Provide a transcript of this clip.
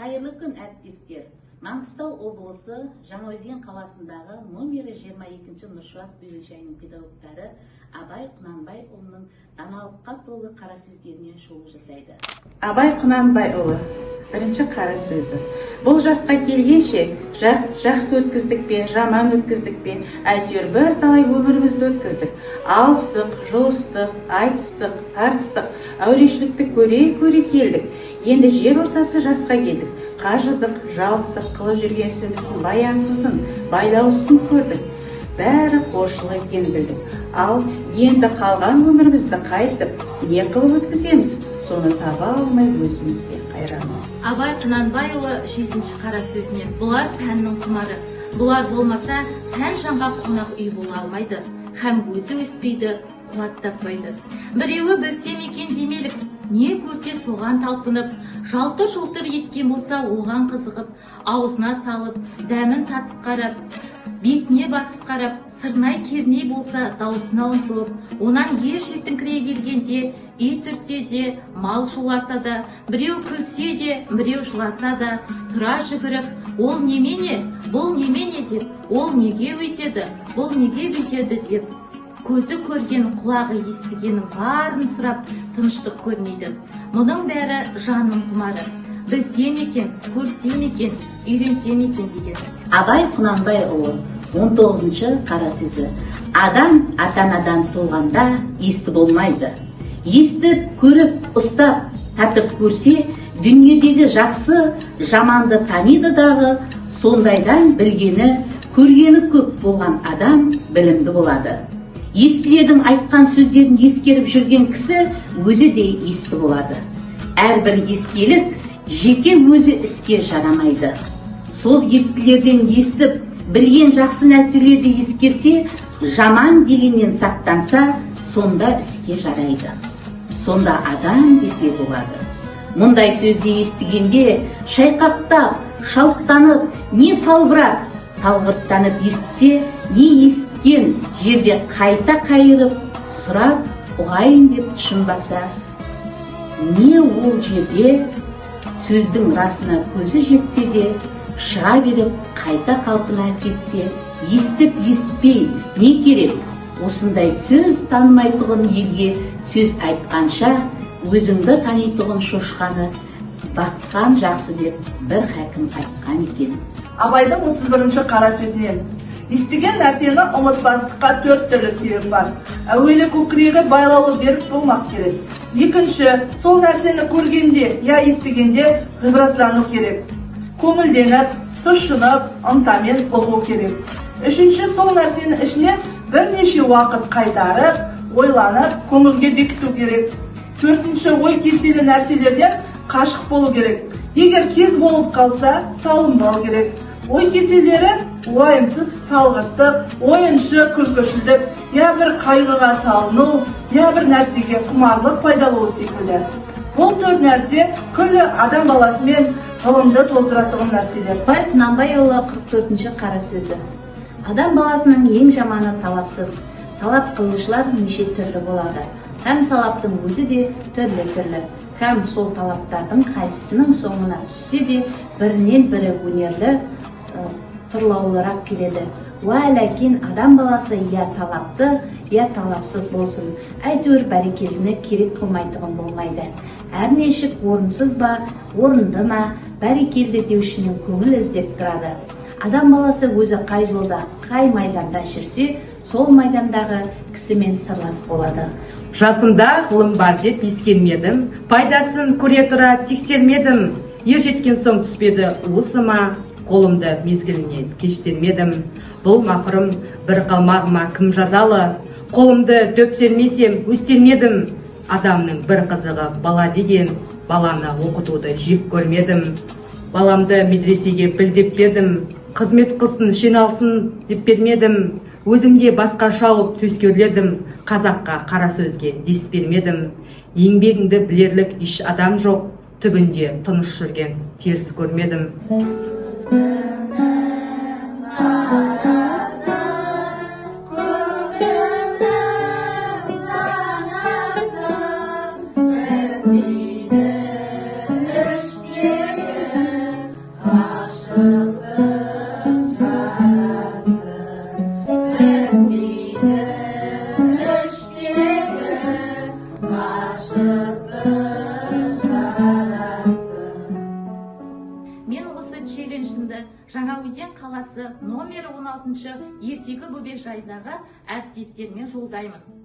Hayırlı gün әріптестер. Маңғыстау облысы Жаңаөзен қаласындағы номері 22-ші Нұршуақ бөлімшесінің педагогтары Абай Құнанбайұлының даналыққа толы қара сөздеріне шолу жасайды. Абай Құнанбайұлы, бірінші қара сөзі. Бұл жасқа келгенше жақсы өткіздік пе, жаман өткіздік пе, әйтеуір бір талай өмірімізді өткіздік. Алыстық, жұлыстық, айтыстық, тартыстық, әурешілікті көре келдік. Енді жер ортасы жасқа келдік. Қажыдық, жалықтық, қылып жүрген ісіміздің баянсызын, байлауысын көрдік. Бәрі қоршылы екенін білдік. Ал енді қалған өмірімізді қайтып, не қылып өткіземіз? Соны таба алмай өзімізде қайранмыз. Абай Құнанбайұлы 7-ші қара сөзінен: бұлар пәннің құмары. Бұлар болмаса, пән жанға қонақ үй бола алмайды. Һәм өзі өспейді, қуат таппайды. Біреуі білсем екен демелік, не көрсе соған талпынып, жалтыр-жұлтыр еткен болса оған қызығып, аузына салып, дәмін татып қарап, бетіне басып қарап, сырнай керней болса даусына ұмтылып, онан ер жетіңкірей келгенде, ит үрсе де, мал шуласа да, біреу күлсе де, біреу жыласа да, тұра жүгіріп, ол немене, бұл немене деп, ол неге өйтеді, бұл неге бүйтеді деп, көзі көрген, құлағы естігенің барын сұрап, тыныштық көрмейді. Мұның бәрі жанның құмары. Білсем екен, көрсем екен, үйренсем екен деген. Абай Құнанбайұлы 19-ші қара сөзі. Адам ата-анадан туғанда есті болмайды. Естіп, көріп, ұстап, татып көрсе, дүниедегі жақсы, жаманды таниды дағы, сондайдан білгені, көргені көп болған адам білімді болады. Естілердің айтқан сөздерін ескеріп жүрген кісі өзі де есті болады. Әрбір естелік жеке өзі іске жарамайды. Сол естілерден естіп, білген жақсы нәрселерді ескерсе, жаман дегеннен сақтанса, сонда іске жарайды. Сонда адам десе болады. Мұндай сөзді естігенде шайқақтап, шалықтанып, не салбырап, салғырттанып естісе, не естіген жерде қайта қайырып, сұрап, ұғайын деп тұшынбаса, не ол жерде сөздің расына көзі жетсе де, шыға беріп, қайта қалпына кетсе, естіп естпей не керек? Осындай сөз танымайтұғын елге сөз айтқанша, өзіңді танитұғын шошқаны баққан жақсы деп бір хәкім айтқан екен. Абайдың 31-ші қара сөзінен: естіген нәрсені ұмытпастыққа 4 түрлі себеп бар. Әуелі көкірегі байлаулы берік болмақ керек. Екінші, сол нәрсені көргенде, я естігенде ғибратлану керек. Көңілденіп, тұшынып, ынтамен ұғу керек. Үшінші, сол нәрсені ішіне бірнеше уақыт қайтарып, ойланып, көңілге бекіту керек. Төртінші, ой кеселі нәрселерден қашық болу керек. Егер кез болып қалса, салынбау керек. Ой кеселері уайымсыз, салғырттық, ойыншы, күлкішілдік, я бір қайғыға салыну, я бір нәрсеге құмарлық пайдалау секілді. Бұл 4 нәрсе күллі адам баласымен ғылымды тоздыратығын нәрселер. Абай Құнанбайұлы 44-ші қара сөзі. Адам баласының ең жаманы талапсыз. Талап қылушылар неше түрлі болады. Һәм талаптың өзі де түрлі. Һәм сол талаптардың қайсысының соңына түссе де, бірінен бірі өнерлі, тұрлаулырақ келеді. Ләкин адам баласы я талапты, я талапсыз болсын. Әйтеуір бәрекелдіні керек қылмайтығын болмайды. Әрнешік орынсыз ба, орынды ма, бәрекелді деушінің көңіл іздеп тұрады. Адам баласы өзі қай жолда, қай майданда жүрсе, сол майдандағы кісімен сырлас болады. Жасында ғылым бар деп ескермедім, пайдасын көре тұра тексермедім. Ер жеткен соң түспеді уысыма, қолымды мезгіліне кештермедім. Бұл мақұрым бір қалмағыма кім жазалы, қолымды дөптермесем өстермедім. Адамның бір қызығы бала деген, баланы оқытуды жек көрмедім. Баламды медресеге білдеп бердім, қызмет қылсын, жиналсын деп бермедім. Өзімде басқа шауып төскерледім, қазаққа қара сөзге дес бермедім. Еңбегіңді білерлік еш адам жоқ, түбінде тыныш жүрген теріс көрмедім. Мен осы челленджімді Жаңаөзен қаласы номері 16 ертегі бөбекжайындағы әріптестеріме жолдаймын.